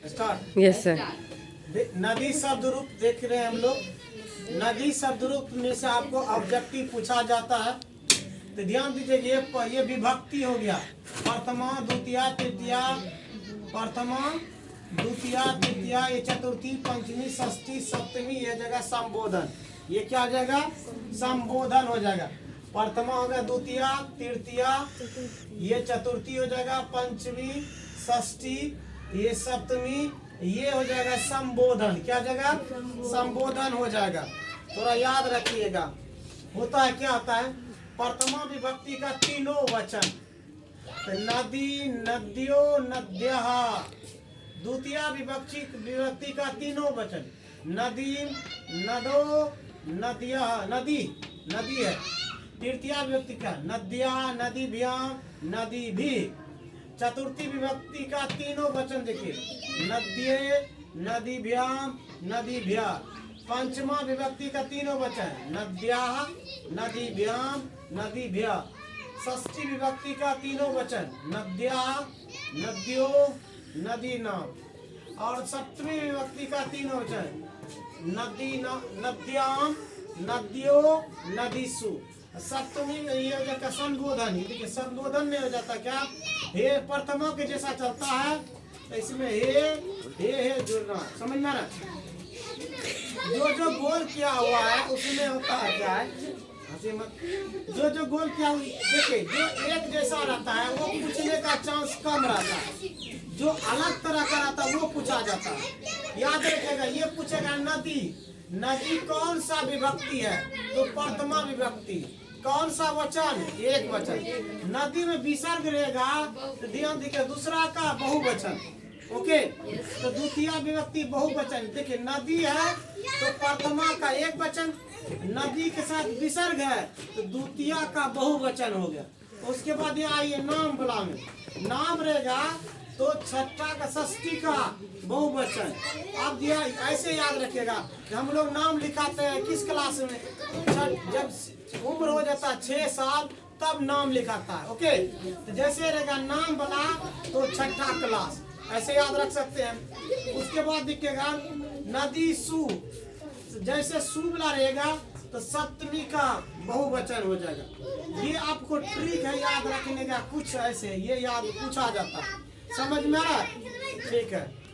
Start. Yes sir. नदी शब्द रूप देख रहे हैं हम लोग। नदी शब्द रूप में से आपको ऑब्जेक्टिव पूछा जाता है, तो ध्यान दीजिए ये विभक्ति हो गया। प्रथमा द्वितीया तृतीया, प्रथमा द्वितीया तृतीया, ये चतुर्थी पंचमी षष्ठी सप्तमी, ये जगह संबोधन। ये क्या हो जाएगा? संबोधन हो जाएगा। प्रथमा हो गया, द्वितीया तृतीया, ये चतुर्थी हो जाएगा, पंचमी षष्ठी, ये सप्तमी, ये हो जाएगा संबोधन। क्या हो जाएगा? संबोधन हो जाएगा। थोड़ा याद रखिएगा। होता है क्या होता है, प्रथमा विभक्ति का तीनों वचन, तो नदी नद्यो नद्यः। द्वितीया विभक्ति का तीनों वचन, नदी नदो नद्यः, नदी नदी है। तृतीया विभक्ति का नद्या नदीभ्यां नदीभिः। चतुर्थी विभक्ति का तीनों वचन देखिए, नद्ये नदीभ्यां नदीभ्यः। पंचमा विभक्ति का तीनों वचन, नद्याः नदीभ्यां नदीभ्यः। षष्ठी विभक्ति का तीनों वचन, नद्याः नद्यो नदीनां। और सप्तमी विभक्ति का तीनों वचन, नद्यां नद्यो नदीसु। सप्तमी ये हो जाता संबोधन। देखिए संबोधन में हो जाता क्या, हे प्रथमा के जैसा चलता है, तो इसमें हे जुड़ना, समझना ना। जो गोल किया हुआ है उसमें होता है क्या है, हंसी मत। जो गोल किया हुआ, देखिए जो एक जैसा रहता है वो पूछने का चांस कम रहता है, जो अलग तरह का रहता है वो पूछा जाता है। याद रखिएगा, ये पूछेगा नदी, नदी कौन सा विभक्ति है, तो प्रथमा विभक्ति। कौन सा वचन, एक वचन। नदी में विसर्ग रहेगा तो ध्यान दीजिए दूसरा का बहुवचन। ओके, तो द्वितीया विभक्ति बहुवचन। देखिए नदी है तो प्रथमा का एक वचन, नदी के साथ विसर्ग है तो द्वितीया का बहुवचन हो गया। उसके बाद यहाँ आइए नाम बला में, नाम रहेगा तो छठा का षष्ठी का बहुवचन। अब दिया ऐसे याद रखिएगा, हम लोग नाम लिखाते हैं किस क्लास में, जब उम्र हो जाता है 6 साल तब नाम लिखाता है। ओके, तो जैसे रहेगा नाम बना तो छठा क्लास, ऐसे याद रख सकते हैं। उसके बाद दिखेगा नदी सु, जैसे सु वाला रहेगा तो सप्तमी का बहुवचन हो जाएगा। ये आपको ट्रिक है याद रखने का, कुछ ऐसे ये याद पूछा जाता है, समझ में आ रहा है? ठीक है।